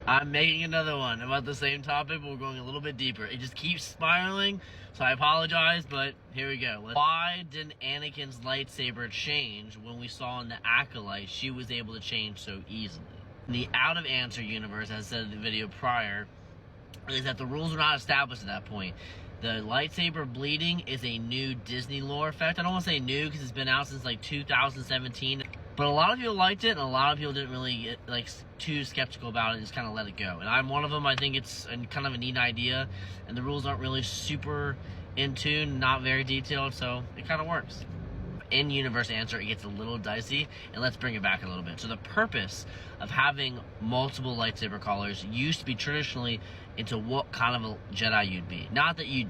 I'm making another one about the same topic, but we're going a little bit deeper. It just keeps spiraling, so I apologize, but here we go. Why didn't Anakin's lightsaber change when we saw in the Acolyte she was able to change so easily? In the Out of Answer universe, as I said in the video prior, is that the rules were not established at that point. The lightsaber bleeding is a new Disney lore effect. I don't want to say new because it's been out since like 2017. But a lot of people liked it, and a lot of people didn't really get like too skeptical about it and just kind of let it go. And I'm one of them. I think it's kind of a neat idea, and the rules aren't really super in tune, not very detailed, so it kind of works. In Universe Answer, it gets a little dicey, and let's bring it back a little bit. So the purpose of having multiple lightsaber colors used to be traditionally into what kind of a Jedi you'd be. Not that you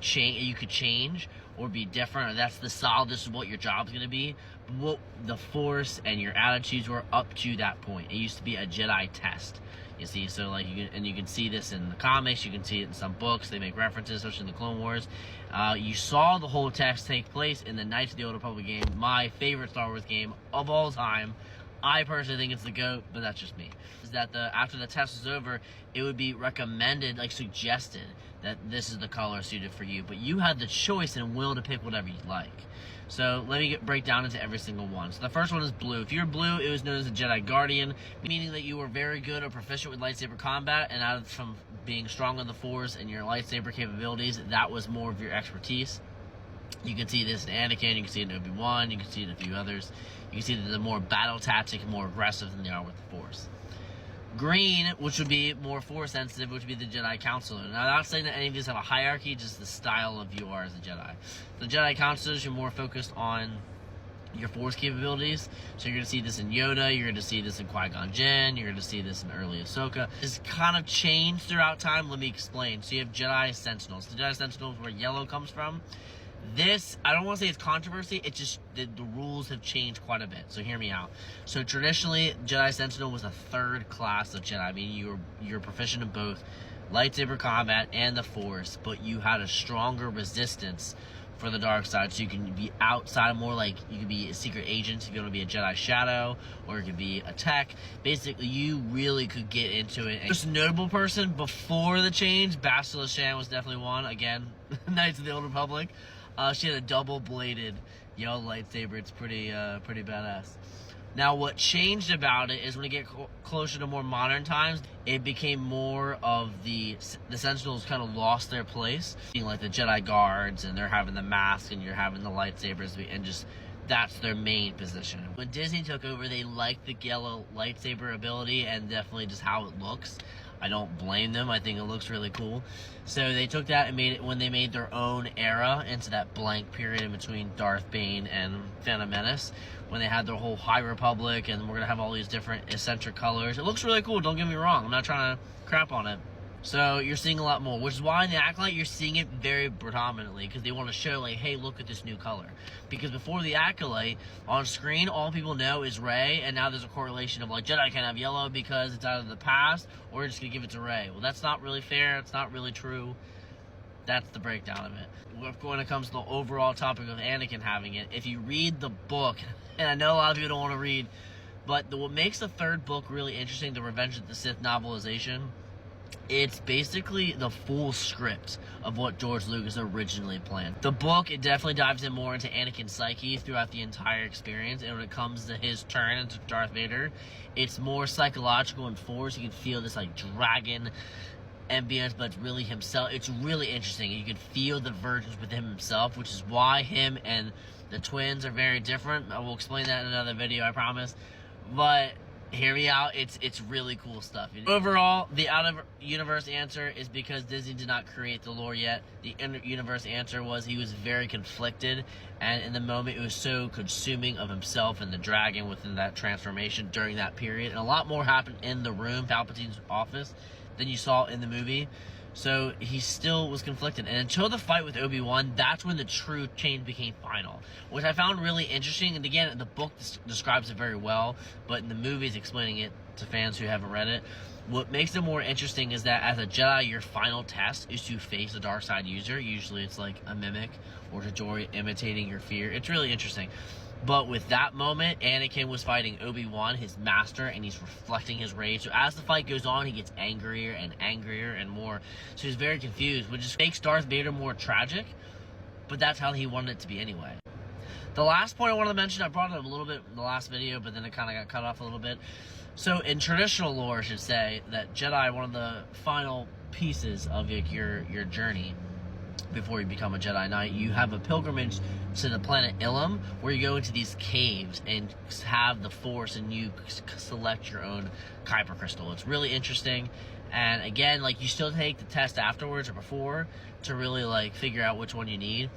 could change or be different, or that's the solid, this is what your job's going to be, but what the Force and your attitudes were up to that point. It used to be a Jedi test. You see, so like you can see this in the comics, you can see it in some books, they make references, especially in the Clone Wars. You saw the whole test take place in the Knights of the Old Republic game, my favorite Star Wars game of all time. I personally think it's the GOAT, but that's just me. Is that after the test was over, it would be recommended, like suggested, that this is the color suited for you, but you had the choice and will to pick whatever you'd like. So let me break down into every single one. So the first one is blue. If you're blue, it was known as a Jedi Guardian, meaning that you were very good or proficient with lightsaber combat, and from being strong on the Force and your lightsaber capabilities, that was more of your expertise. You can see this in Anakin, you can see it in Obi-Wan, you can see it in a few others. You can see that they're more battle tactic and more aggressive than they are with the Force. Green, which would be more Force sensitive, which would be the Jedi Counselor. Now, I'm not saying that any of these have a hierarchy, just the style of you are as a Jedi. The Jedi Counselors, you're more focused on your Force capabilities. So you're going to see this in Yoda, you're going to see this in Qui-Gon Jinn, you're going to see this in early Ahsoka. It's kind of changed throughout time. Let me explain. So you have Jedi Sentinels. The Jedi Sentinels, where yellow comes from. This, I don't want to say it's controversy, it's just the rules have changed quite a bit, so hear me out. So traditionally, Jedi Sentinel was a third class of Jedi, meaning you're proficient in both lightsaber combat and the Force, but you had a stronger resistance for the dark side, so you can be outside, more like you could be a secret agent if you want to be a Jedi Shadow, or it could be a tech. Basically, you really could get into it. Most notable person before the change, Bastila Shan was definitely one. Again, Knights of the Old Republic. She had a double-bladed yellow lightsaber. It's pretty badass. Now, what changed about it is when you get closer to more modern times, it became more of the Sentinels kind of lost their place. Being like the Jedi Guards, and they're having the mask, and you're having the lightsabers, and just that's their main position. When Disney took over, they liked the yellow lightsaber ability and definitely just how it looks. I don't blame them. I think it looks really cool. So they took that and made it, when they made their own era into that blank period in between Darth Bane and Phantom Menace, when they had their whole High Republic, and we're going to have all these different eccentric colors. It looks really cool, don't get me wrong. I'm not trying to crap on it. So you're seeing a lot more, which is why in the Acolyte you're seeing it very predominantly, because they want to show, like, hey, look at this new color. Because before the Acolyte, on screen, all people know is Rey, and now there's a correlation of, like, Jedi can't have yellow because it's out of the past, or we're just going to give it to Rey. Well, that's not really fair. It's not really true. That's the breakdown of it. When it comes to the overall topic of Anakin having it, if you read the book, and I know a lot of people don't want to read, but what makes the third book really interesting, the Revenge of the Sith novelization, it's basically the full script of what George Lucas originally planned. The book, it definitely dives in more into Anakin's psyche throughout the entire experience, and when it comes to his turn into Darth Vader, it's more psychological and Force. You can feel this, like, dragon ambience, but it's really himself. It's really interesting. You can feel the versions within himself, which is why him and the twins are very different. I will explain that in another video, I promise. But hear me out, it's really cool stuff. Overall, the out-of-universe answer is because Disney did not create the lore yet. The in-universe answer was he was very conflicted, and in the moment it was so consuming of himself and the dragon within that transformation during that period. And a lot more happened in the room, Palpatine's office, than you saw in the movie. So he still was conflicted. And until the fight with Obi-Wan, that's when the true change became final, which I found really interesting. And again, the book describes it very well, but in the movies explaining it to fans who haven't read it, what makes it more interesting is that as a Jedi, your final test is to face a dark side user. Usually it's like a mimic or Tajori imitating your fear. It's really interesting. But with that moment, Anakin was fighting Obi-Wan, his master, and he's reflecting his rage. So as the fight goes on, he gets angrier and angrier and more. So he's very confused, which just makes Darth Vader more tragic. But that's how he wanted it to be anyway. The last point I wanted to mention, I brought it up a little bit in the last video, but then it kind of got cut off a little bit. So in traditional lore, I should say, that Jedi, one of the final pieces of your journey before you become a Jedi Knight, you have a pilgrimage to the planet Ilum, where you go into these caves and have the Force, and you select your own Kyber crystal. It's really interesting, and again, like, you still take the test afterwards or before to really like figure out which one you need.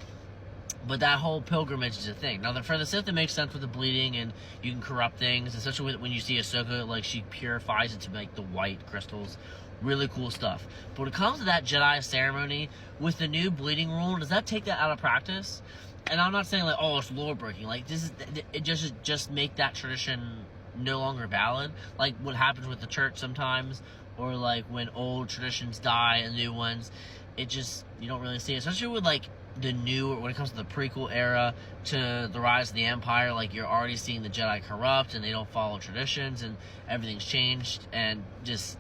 But that whole pilgrimage is a thing. Now, for the Sith, it makes sense with the bleeding, and you can corrupt things, especially when you see Ahsoka, like, she purifies it to make the white crystals. Really cool stuff. But when it comes to that Jedi ceremony, with the new bleeding rule, does that take that out of practice? And I'm not saying, like, oh, it's lore breaking. Like, it just make that tradition no longer valid. Like what happens with the church sometimes, or like when old traditions die and new ones, it just, you don't really see it. Especially with like the new, when it comes to the prequel era to the rise of the Empire, like you're already seeing the Jedi corrupt and they don't follow traditions and everything's changed, and just,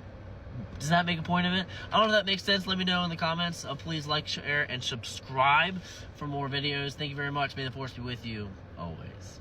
does that make a point of it? I don't know if that makes sense. Let me know in the comments. Please like, share, and subscribe for more videos. Thank you very much. May the Force be with you always.